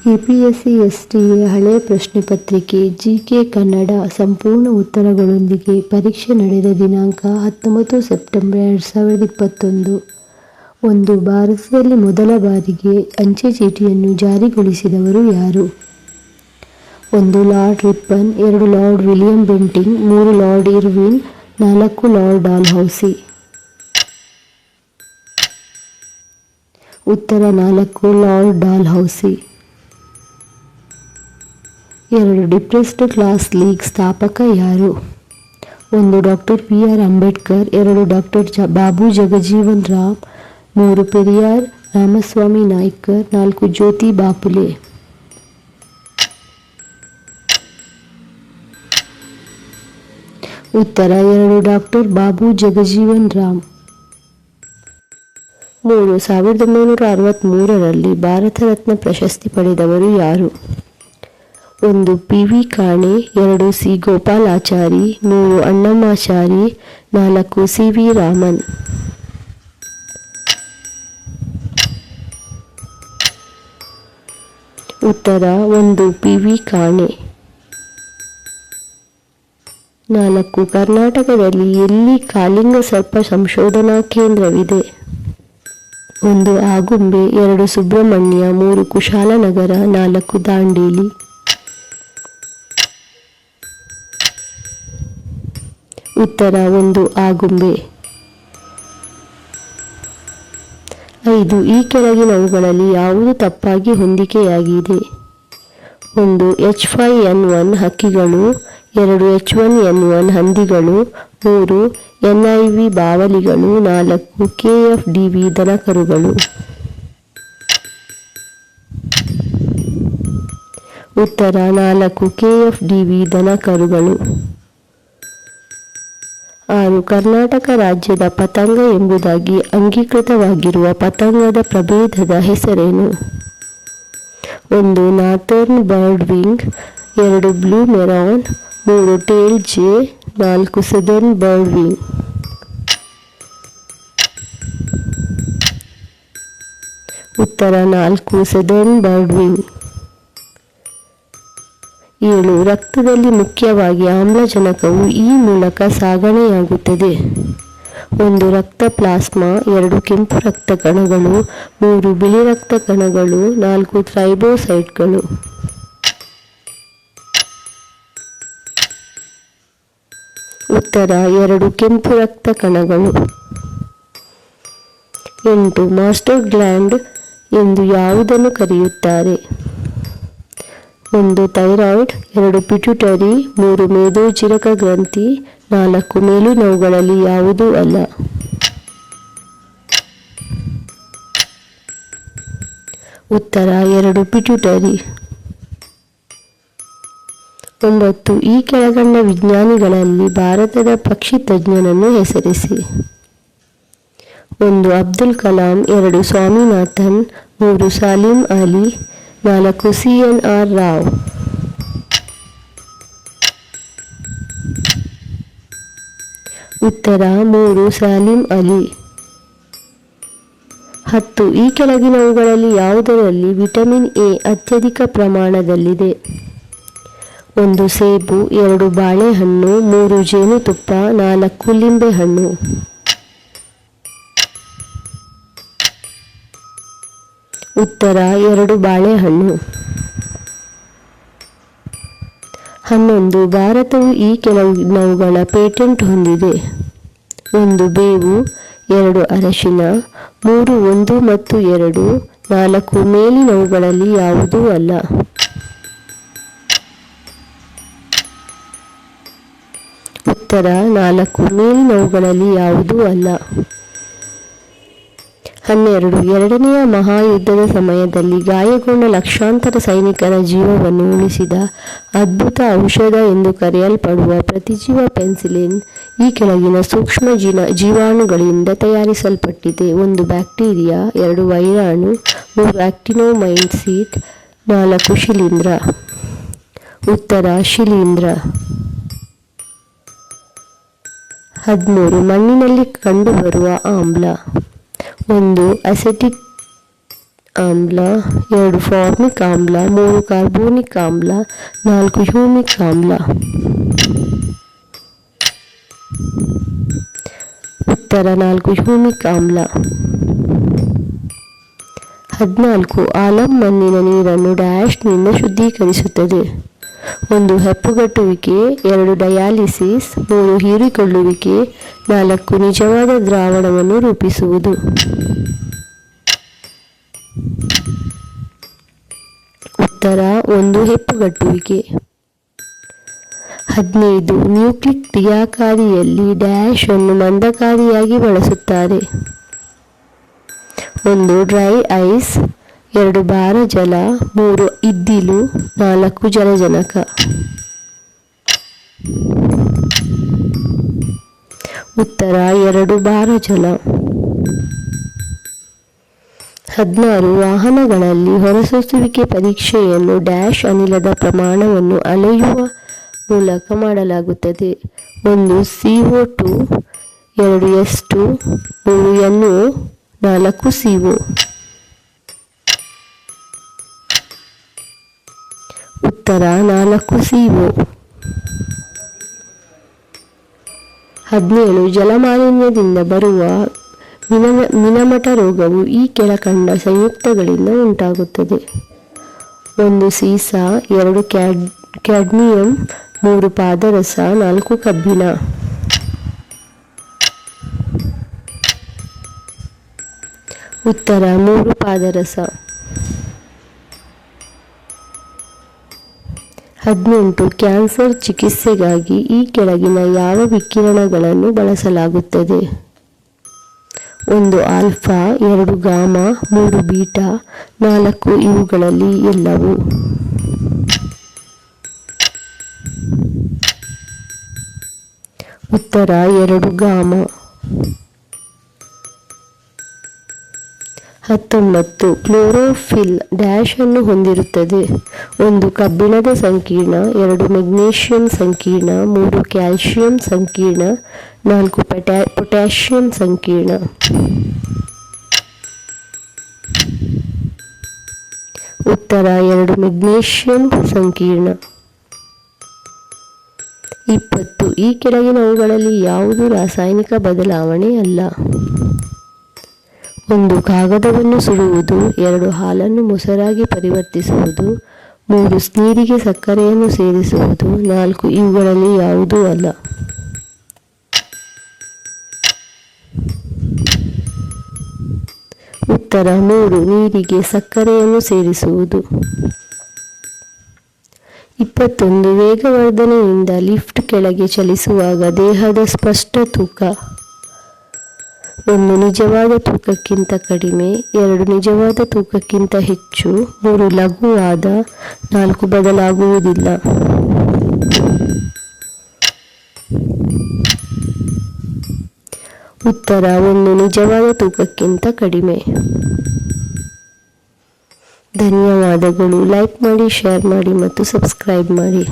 KPSC SDA ಹಳೆ ಪ್ರಶ್ನೆ ಪತ್ರಿಕೆ ಜಿಕೆ ಕನ್ನಡ ಸಂಪೂರ್ಣ ಉತ್ತರಗಳೊಂದಿಗೆ ಪರೀಕ್ಷೆ ನಡೆದ ದಿನಾಂಕ 19 ಸೆಪ್ಟೆಂಬರ್ 2021. 1. ಭಾರತದಲ್ಲಿ ಮೊದಲ ಬಾರಿಗೆ ಅಂಚೆ ಚೀಟಿಯನ್ನು ಜಾರಿಗೊಳಿಸಿದವರು ಯಾರು? 1. Lord Ripon. 2. Lord William Bentinck. 3. Lord Irwin. 4. Lord Dalhousie. ಉತ್ತರ 4. Lord Dalhousie. 2. Depressed class league ಸ್ಥಾಪಕ ಯಾರು? 1. Doctor P R. Ambedkar. 2. Doctor Babu Jagjivan Ram. 3. Periyar Ramaswami Naicker. 4. Jyoti Bapule. ಉತ್ತರ 2. ಡಾಕ್ಟರ್ ಬಾಬು ಜಗಜೀವನ್ ರಾಮ್. 3. 1963ರಲ್ಲಿ ಭಾರತ ರತ್ನ ಪ್ರಶಸ್ತಿ ಪಡೆದವರು ಯಾರು? 1. P V Kane. 2. C Gopalachari. 3. Annammachari. 4. C V Raman. ಉತ್ತರ 1. ಪಿ ವಿ ಕಾಣೆ. 4. ಕರ್ನಾಟಕದಲ್ಲಿ ಎಲ್ಲಿ ಕಾಳಿಂಗ ಸರ್ಪ ಸಂಶೋಧನಾ ಕೇಂದ್ರವಿದೆ? 1. ಆಗುಂಬೆ. 2. ಸುಬ್ರಹ್ಮಣ್ಯ. 3. ಕುಶಾಲನಗರ. 4. ದಾಂಡೇಲಿ. ಉತ್ತರ 1. ಆಗುಂಬೆ. 5. ಈ ಕೆಳಗಿನವುಗಳಲ್ಲಿ ಯಾವುದು ತಪ್ಪಾಗಿ ಹೊಂದಿಕೆಯಾಗಿದೆ? 1. H5N1 ಹಕ್ಕಿಗಳು. 2. H1N1 ಹಂದಿಗಳು. 3. NIV ಬಾವಲಿಗಳು. 4. KFDV ದನಕರುಗಳು. ಉತ್ತರ 4. KFDV ದನಕರುಗಳು. 6. ಕರ್ನಾಟಕ ರಾಜ್ಯದ ಪತಂಗ ಎಂಬುದಾಗಿ ಅಂಗೀಕೃತವಾಗಿರುವ ಪತಂಗದ ಪ್ರಭೇದದ ಹೆಸರೇನು? 1. Northern bird wing. 2. Blue Mormon. 3. Tail jay. 4. Southern bird wing. ಉತ್ತರ 4. Southern bird wing. 7. ರಕ್ತದಲ್ಲಿ ಮುಖ್ಯವಾಗಿ ಆಮ್ಲಜನಕವು ಈ ಮೂಲಕ ಸಾಗಣೆಯಾಗುತ್ತದೆ? 1. ರಕ್ತ ಪ್ಲಾಸ್ಮಾ. 2. ಕೆಂಪು ರಕ್ತ ಕಣಗಳು. 3. ಬಿಳಿ ರಕ್ತ ಕಣಗಳು. 4. ಥ್ರೈಬೋಸೈಟ್ಗಳು. ಉತ್ತರ 2. ಕೆಂಪು ರಕ್ತ ಕಣಗಳು. 8. ಮಾಸ್ಟರ್ ಗ್ಲ್ಯಾಂಡ್ ಎಂದು ಯಾವುದನ್ನು ಕರೆಯುತ್ತಾರೆ? 1. ಥೈರಾಯ್ಡ್. 2. ಪಿಟ್ಯುಟರಿ. 3. ಮೇದೋಜೀರಕ ಗ್ರಂಥಿ. 4. ಮೇಲಿನವುಗಳಲ್ಲಿ ಯಾವುದೂ ಅಲ್ಲ. ಉತ್ತರ 2. ಪಿಟ್ಯುಟರಿ. 9. ಈ ಕೆಳಗಂಡ ವಿಜ್ಞಾನಿಗಳಲ್ಲಿ ಭಾರತದ ಪಕ್ಷಿ ತಜ್ಞನನ್ನು ಹೆಸರಿಸಿ. 1. ಅಬ್ದುಲ್ ಕಲಾಂ. 2. ಸ್ವಾಮಿನಾಥನ್. 3. ಸಾಲಿಂ ಅಲಿ. 4. CNR ರಾವ್. ಉತ್ತರ 3. ಸಾಲಿಂ ಅಲಿ. 10. ಈ ಕೆಳಗಿನವುಗಳಲ್ಲಿ ಯಾವುದರಲ್ಲಿ ವಿಟಮಿನ್ ಎ ಅತ್ಯಧಿಕ ಪ್ರಮಾಣದಲ್ಲಿದೆ? 1. ಸೇಬು. 2. ಬಾಳೆಹಣ್ಣು. 3. ಜೇನುತುಪ್ಪ. 4. ಲಿಂಬೆಹಣ್ಣು. ಉತ್ತರ 2. ಬಾಳೆಹಣ್ಣು. 11. ಭಾರತವು ಈ ಕೆಳಗಿನವುಗಳ ಪೇಟೆಂಟ್ ಹೊಂದಿದೆ? 1. ಬೇವು. 2. ಅರಶಿನ. 3. 1 ಮತ್ತು 2. 4. ಮೇಲಿನವುಗಳಲ್ಲಿ ಯಾವುದೂ ಅಲ್ಲ. ಉತ್ತರ 4. ಮೇಲಿನವುಗಳಲ್ಲಿ ಯಾವುದೂ ಅಲ್ಲ. 12. ಎರಡನೆಯ ಮಹಾಯುದ್ಧದ ಸಮಯದಲ್ಲಿ ಗಾಯಗೊಂಡ ಲಕ್ಷಾಂತರ ಸೈನಿಕರ ಜೀವವನ್ನು ಉಳಿಸಿದ ಅದ್ಭುತ ಔಷಧ ಎಂದು ಕರೆಯಲ್ಪಡುವ ಪ್ರತಿಜೀವ ಪೆನ್ಸಿಲಿನ್ ಈ ಕೆಳಗಿನ ಸೂಕ್ಷ್ಮ ಜೀವಾಣುಗಳಿಂದ ತಯಾರಿಸಲ್ಪಟ್ಟಿದೆ? 1. ಬ್ಯಾಕ್ಟೀರಿಯಾ. 2. ವೈರಾಣು. 3. ಆಕ್ಟಿನೋಮೈಸಿಟ್. 4. ಶಿಲೀಂಧ್ರ. ಉತ್ತರ ಶಿಲೀಂಧ್ರ. 13. ಮಣ್ಣಿನಲ್ಲಿ ಕಂಡುಬರುವ ಆಮ್ಲ. 1. ಅಸೆಟಿಕ್ ಆಮ್ಲ, 2 ಫಾರ್ಮಿಕ್ ಆಮ್ಲ, 3 ಕಾರ್ಬೋನಿಕ್ ಆಮ್ಲ, 4 ಹ್ಯೂಮಿಕ್ ಆಮ್ಲ. ಉತ್ತರ 4 ಹ್ಯೂಮಿಕ್ ಆಮ್ಲ. 14 ಆಲಂ ಮಣ್ಣಿನ ನೀರನ್ನು ಡ್ಯಾಶ್ನಿಂದ ಶುದ್ಧೀಕರಿಸುತ್ತದೆ. 1 ಹೆಪ್ಪುಗಟ್ಟುವಿಕೆ, 2 ಡಯಾಲಿಸಿಸ್, 3 ಹೀರಿಕೊಳ್ಳುವಿಕೆ, 4 ನಿಜವಾದ ದ್ರಾವಣವನ್ನು ರೂಪಿಸುವುದು. ಉತ್ತರ 1 ಹೆಪ್ಪುಗಟ್ಟುವಿಕೆ. 15 ನ್ಯೂಕ್ಲಿಕ್ ಕ್ರಿಯಾಕಾರಿಯಲ್ಲಿ ಡ್ಯಾಶ್ ಅನ್ನು ಮಂದಕಾರಿಯಾಗಿ ಬಳಸುತ್ತಾರೆ. 1 ಡ್ರೈ ಐಸ್, 2 ಭಾರ ಜಲ, 3 ಇದ್ದಿಲು, 4 ಜಲಜನಕ. ಉತ್ತರ 2 ಭಾರ ಜಲ. 16 ವಾಹನಗಳಲ್ಲಿ ಹೊರಸೂಸುವಿಕೆ ಪರೀಕ್ಷೆಯನ್ನು ಡ್ಯಾಶ್ ಅನಿಲದ ಪ್ರಮಾಣವನ್ನು ಅಳೆಯುವ ಮೂಲಕ ಮಾಡಲಾಗುತ್ತದೆ. 1 CO2, 2 S2, 3 NO, 4 CO. ಉತ್ತರ 4 CO. 17 ಜಲಮಾಲಿನ್ಯದಿಂದ ಬರುವ ಮಿನಮಟ ರೋಗವು ಈ ಕೆಳಕಂಡ ಸಂಯುಕ್ತಗಳಿಂದ ಉಂಟಾಗುತ್ತದೆ. 1 ಸೀಸ, 2 ಕ್ಯಾಡ್ಮಿಯಂ, 3 ಪಾದರಸ, 4 ಕಬ್ಬಿಣ. ಉತ್ತರ 3 ಪಾದರಸ. 18 ಕ್ಯಾನ್ಸರ್ ಚಿಕಿತ್ಸೆಗಾಗಿ ಈ ಕೆಳಗಿನ ಯಾವ ವಿಕಿರಣಗಳನ್ನು ಬಳಸಲಾಗುತ್ತದೆ? 1 ಆಲ್ಫಾ, 2 ಗಾಮಾ, 3 ಬೀಟಾ, 4 ಇವುಗಳಲ್ಲಿ ಎಲ್ಲವು. ಉತ್ತರ 2 ಗಾಮಾ. 19 ಕ್ಲೋರೋಫಿಲ್ ಡ್ಯಾಶ್ ಅನ್ನು ಹೊಂದಿರುತ್ತದೆ. 1 ಕಬ್ಬಿಣದ ಸಂಕೀರ್ಣ, 2 ಮೆಗ್ನೀಷಿಯಂ ಸಂಕೀರ್ಣ, 3 ಕ್ಯಾಲ್ಸಿಯಂ ಸಂಕೀರ್ಣ, 4 ಪೊಟ್ಯಾಷಿಯಂ ಸಂಕೀರ್ಣ. ಉತ್ತರ 2 ಮೆಗ್ನೀಷಿಯಂ ಸಂಕೀರ್ಣ. 20 ಈ ಕೆಳಗಿನವುಗಳಲ್ಲಿ ಯಾವುದು ರಾಸಾಯನಿಕ ಬದಲಾವಣೆ ಅಲ್ಲ? 1 ಕಾಗದವನ್ನು ಸುಡುವುದು, 2 ಹಾಲನ್ನು ಮೊಸರಾಗಿ ಪರಿವರ್ತಿಸುವುದು, 3 ನೀರಿಗೆ ಸಕ್ಕರೆಯನ್ನು ಸೇರಿಸುವುದು, 4 ಇವುಗಳಲ್ಲಿ ಯಾವುದೂ ಅಲ್ಲ. ಉತ್ತರ 3 ನೀರಿಗೆ ಸಕ್ಕರೆಯನ್ನು ಸೇರಿಸುವುದು. 21 ವೇಗವರ್ಧನೆಯಿಂದ ಲಿಫ್ಟ್ ಕೆಳಗೆ ಚಲಿಸುವಾಗ ದೇಹದ ಸ್ಪಷ್ಟ ತೂಕ. 1 ನಿಜವಾದ ತೂಕಕ್ಕಿಂತ ಕಡಿಮೆ, 2 ನಿಜವಾದ ತೂಕಕ್ಕಿಂತ ಹೆಚ್ಚು, 3 ಲಘುವಾದ, 4 ಬದಲಾಗುವುದಿಲ್ಲ. ಉತ್ತರ 1 ನಿಜವಾದ ತೂಕಕ್ಕಿಂತ ಕಡಿಮೆ. ಧನ್ಯವಾದಗಳು. ಲೈಕ್ ಮಾಡಿ, ಶೇರ್ ಮಾಡಿ ಮತ್ತು ಸಬ್ಸ್ಕ್ರೈಬ್ ಮಾಡಿ.